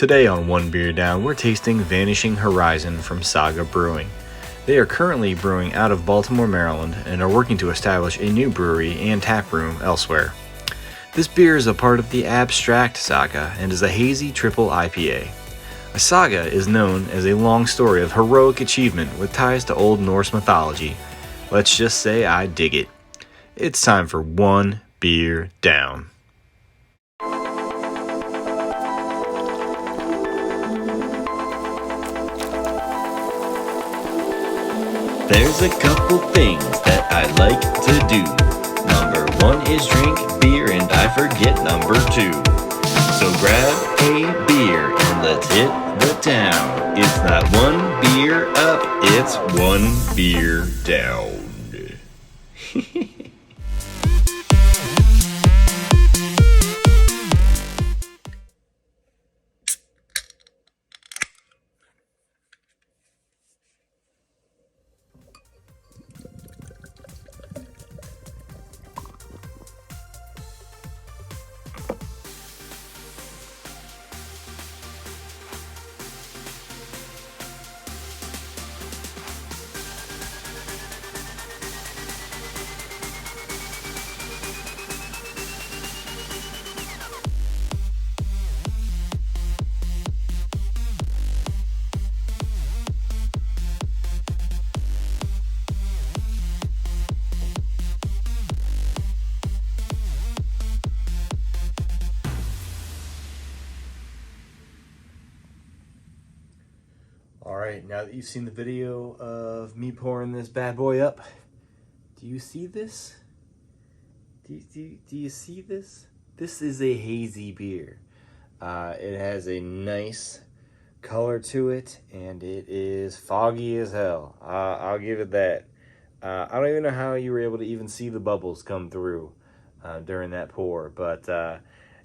Today on One Beer Down, we're tasting Vanishing Horizon from Saga Brewing. They are currently brewing out of Baltimore, Maryland, and are working to establish a new brewery and tap room elsewhere. This beer is a part of the Abstract Saga and is a Hazy Triple IPA. A saga is known as a long story of heroic achievement with ties to Old Norse mythology. Let's just say I dig it. It's time for One Beer Down. There's a couple things that I like to do. Number one is drink beer, and I forget number two. So grab a beer and let's hit the town. It's not one beer up, it's one beer down. Alright, now that you've seen the video of me pouring this bad boy up, do you see this? Do you see this? This is a hazy beer. It has a nice color to it, and it is foggy as hell. I'll give it that. I don't even know how you were able to even see the bubbles come through during that pour, but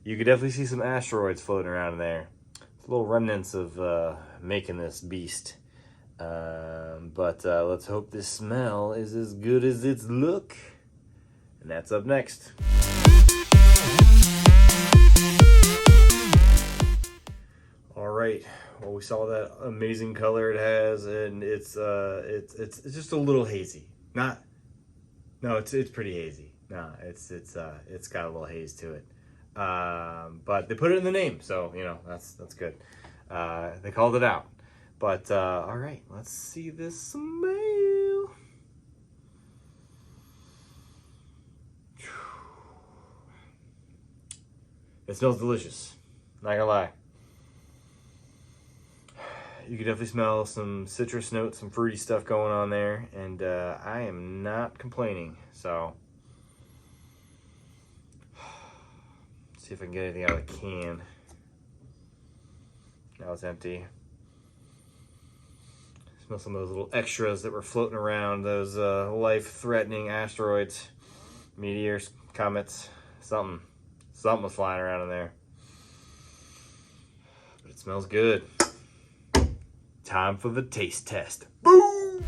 you could definitely see some asteroids floating around in there. It's little remnants of making this beast. But let's hope this smell is as good as its look. And that's up next. All right. Well, we saw that amazing color it has, and it's just a little hazy. It's pretty hazy. No, it's got a little haze to it. But they put it in the name, so you know that's good. They called it out. But all right, let's see this smell. It smells delicious, not gonna lie. You can definitely smell some citrus notes, some fruity stuff going on there, and I am not complaining. So, see if I can get anything out of the can. Now it's empty. Smell some of those little extras that were floating around, those life-threatening asteroids, meteors, comets, something was flying around in there. But it smells good. Time for the taste test. Boom!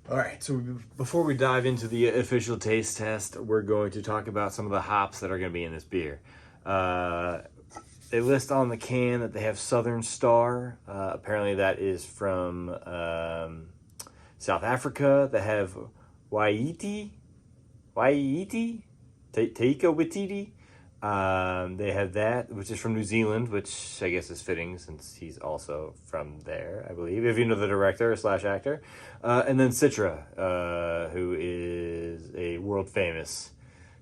All right, so before we dive into the official taste test, we're going to talk about some of the hops that are going to be in this beer. They list on the can that they have Southern Star. Apparently that is from South Africa. They have Waiiti, Teika Wititi. They have that, which is from New Zealand, which I guess is fitting since he's also from there, I believe, if you know the director / actor. And then Citra, who is a world famous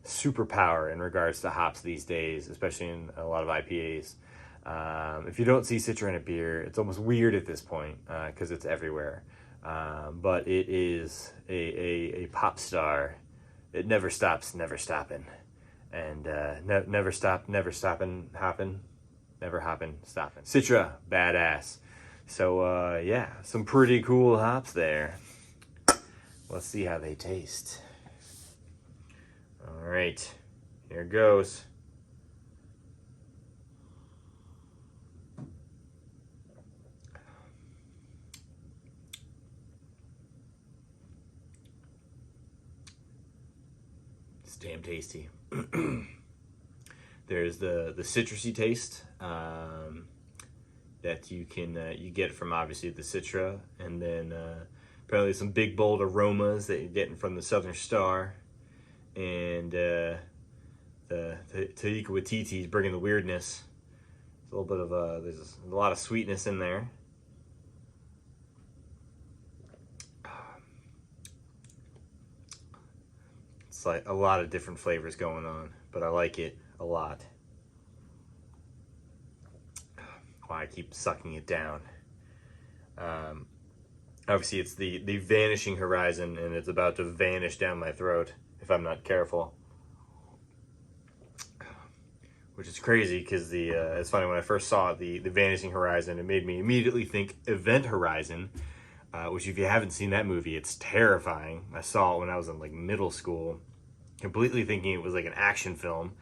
superpower in regards to hops these days, especially in a lot of IPAs. If you don't see Citra in a beer, it's almost weird at this point because it's everywhere. But it is a pop star. It never stops, never stopping. And never stop, never stopping, hopping, never hopping, stopping. Citra, badass. So yeah, some pretty cool hops there. Let's see how they taste. All right, here goes. It's damn tasty. There's the citrusy taste that you can you get from obviously the Citra, and then apparently some big bold aromas that you're getting from the Southern Star, and the Taika Waititi's bringing the weirdness. There's a little bit of there's a lot of sweetness in there. It's like a lot of different flavors going on, but I like it a lot. Why I keep sucking it down. Obviously, it's the Vanishing Horizon, and it's about to vanish down my throat if I'm not careful. Which is crazy because it's funny, when I first saw the Vanishing Horizon, it made me immediately think Event Horizon, which if you haven't seen that movie, it's terrifying. I saw it when I was in like middle school, completely thinking it was like an action film.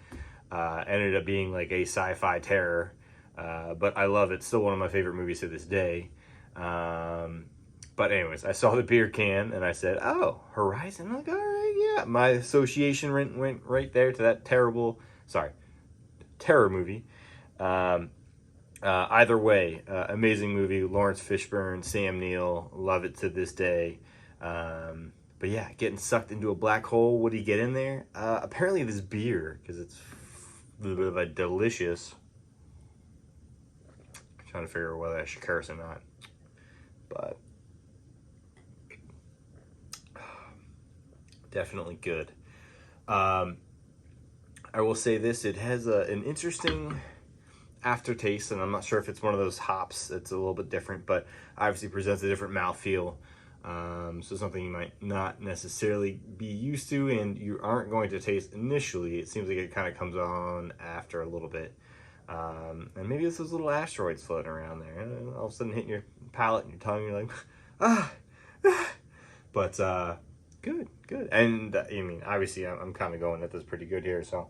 Ended up being like a sci-fi terror. But I love it. Still one of my favorite movies to this day. But anyways, I saw the beer can and I said, oh, Horizon. I'm like, all right, yeah. My association went right there to that terror movie. Either way, amazing movie. Lawrence Fishburne, Sam Neill, love it to this day. But yeah, getting sucked into a black hole. What do you get in there? Apparently this beer, because it's delicious. Trying to figure out whether I should curse or not, but definitely good. I will say this: it has an interesting aftertaste, and I'm not sure if it's one of those hops that's a little bit different, but obviously presents a different mouthfeel. So something you might not necessarily be used to, and you aren't going to taste initially. It seems like it kind of comes on after a little bit. And maybe it's those little asteroids floating around there, and all of a sudden hitting your palate and your tongue, you're like, but good. And I mean, obviously I'm kind of going at this pretty good here, so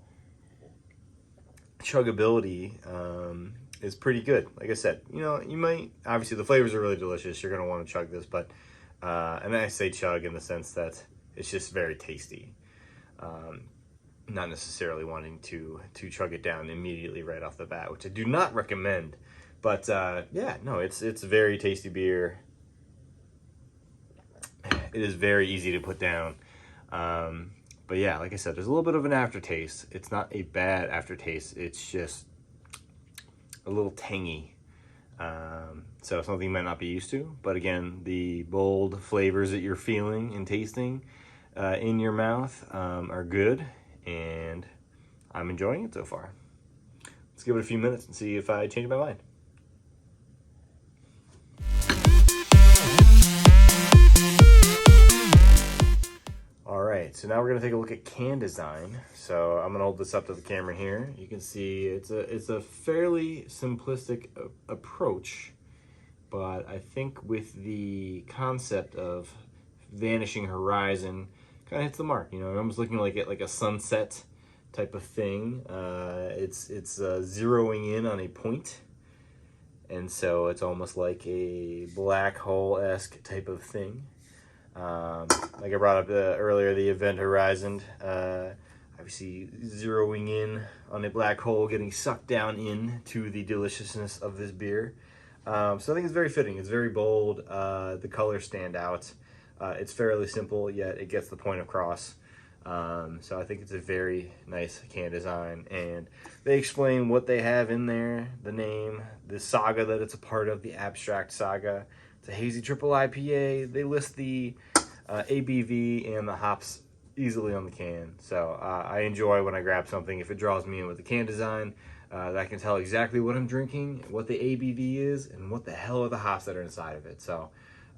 chuggability is pretty good. Like I said, you might, obviously the flavors are really delicious, you're going to want to chug this, but and I say chug in the sense that it's just very tasty. Not necessarily wanting to chug it down immediately right off the bat, which I do not recommend. But yeah, no, it's a very tasty beer. It is very easy to put down. But yeah, like I said, there's a little bit of an aftertaste. It's not a bad aftertaste. It's just a little tangy. So something you might not be used to. But again, the bold flavors that you're feeling and tasting in your mouth are good. And I'm enjoying it so far. Let's give it a few minutes and see if I change my mind. All right, so now we're gonna take a look at can design. So I'm gonna hold this up to the camera here. You can see it's a fairly simplistic approach, but I think with the concept of Vanishing Horizon, kind of hits the mark. Almost looking like a sunset type of thing. It's zeroing in on a point, and so it's almost like a black hole-esque type of thing. Like I brought up earlier, the Event Horizon, obviously zeroing in on a black hole, getting sucked down into the deliciousness of this beer. So I think it's very fitting. It's very bold. The colors stand out. It's fairly simple, yet it gets the point across. So I think it's a very nice can design. And they explain what they have in there, the name, the saga that it's a part of, the abstract saga. It's a Hazy Triple IPA. They list the ABV and the hops easily on the can. So I enjoy when I grab something, if it draws me in with the can design, that I can tell exactly what I'm drinking, what the ABV is, and what the hell are the hops that are inside of it. So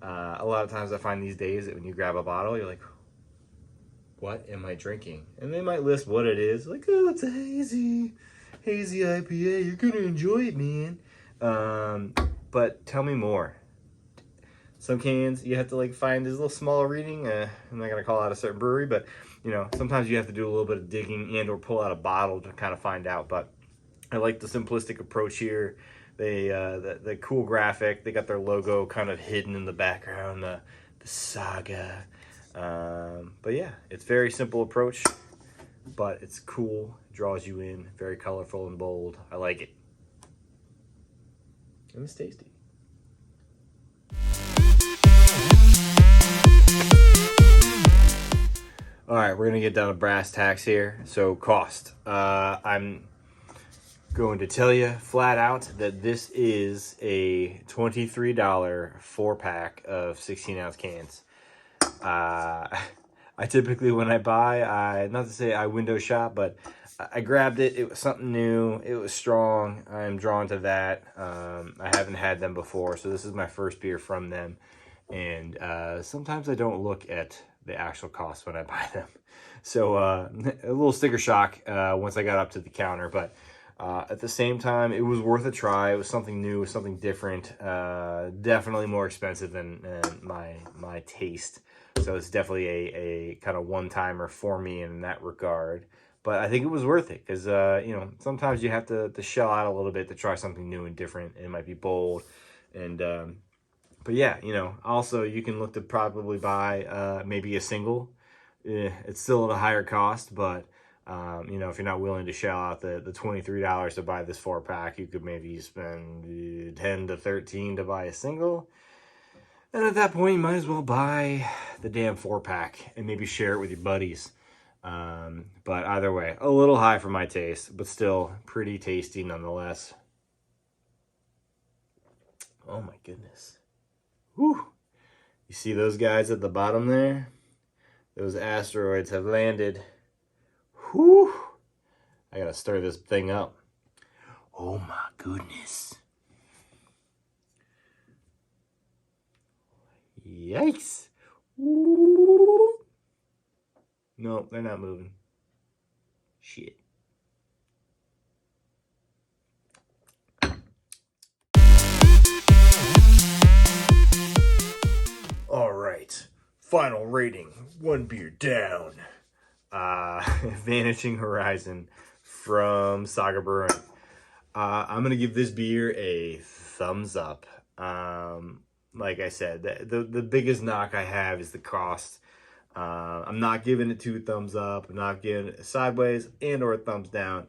a lot of times I find these days that when you grab a bottle, you're like, what am I drinking? And they might list what it is, like, oh, it's a hazy IPA, you're gonna enjoy it, man. But tell me more. Some cans you have to like find this little small reading. I'm not gonna call out a certain brewery, but sometimes you have to do a little bit of digging and or pull out a bottle to kind of find out. But I like the simplistic approach here. They the cool graphic. They got their logo kind of hidden in the background. The Saga. But yeah, it's very simple approach. but it's cool, draws you in, very colorful and bold. I like it. And it's tasty. All right, we're gonna get down to brass tacks here. So cost. I'm going to tell you flat out that this is a $23 4-pack of 16-ounce cans. I typically, when I buy, not to say I window shop, but I grabbed it. It was something new. It was strong. I'm drawn to that. I haven't had them before, so this is my first beer from them. And sometimes I don't look at the actual cost when I buy them. So a little sticker shock once I got up to the counter. But at the same time, it was worth a try. It was something new, something different. Definitely more expensive than my taste. So it's definitely a kind of one-timer for me in that regard. But I think it was worth it because, sometimes you have to shell out a little bit to try something new and different. It might be bold. And, but yeah, also you can look to probably buy maybe a single. It's still at a higher cost, but, if you're not willing to shell out the $23 to buy this 4-pack, you could maybe spend 10 to 13 to buy a single. And at that point, you might as well buy the damn 4-pack and maybe share it with your buddies. But either way, a little high for my taste, but still pretty tasty nonetheless. Oh my goodness. Whew. You see those guys at the bottom there? Those asteroids have landed. Whew. I gotta stir this thing up. Oh my goodness. Yikes. No, they're not moving. Shit. All right. Final rating. 1 beer down. Vanishing Horizon from Saga Brewing. I'm going to give this beer a thumbs up. Like I said, the biggest knock I have is the cost. I'm not giving it 2 thumbs up. I'm not giving it sideways and or a thumbs down.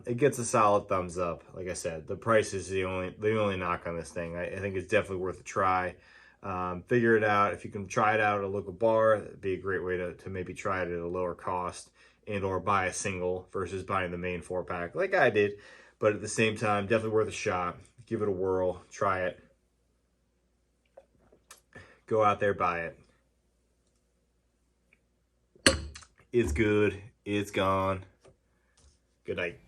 It gets a solid thumbs up. Like I said, the price is the only knock on this thing. I think it's definitely worth a try. Figure it out. If you can try it out at a local bar, that'd be a great way to maybe try it at a lower cost and or buy a single versus buying the main 4-pack like I did. But at the same time, definitely worth a shot. Give it a whirl. Try it. Go out there, buy it. It's good. It's gone. Good night.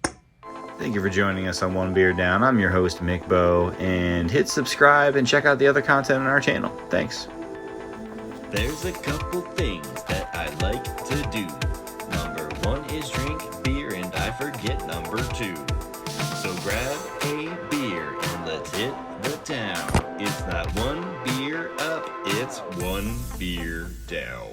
Thank you for joining us on One Beer Down. I'm your host, Mickboh, and hit subscribe and check out the other content on our channel. Thanks. There's a couple things that I like to do. Number 1 is drink beer, and I forget number 2. So grab a beer and let's hit the town. It's not 1 beer up, it's 1 beer down.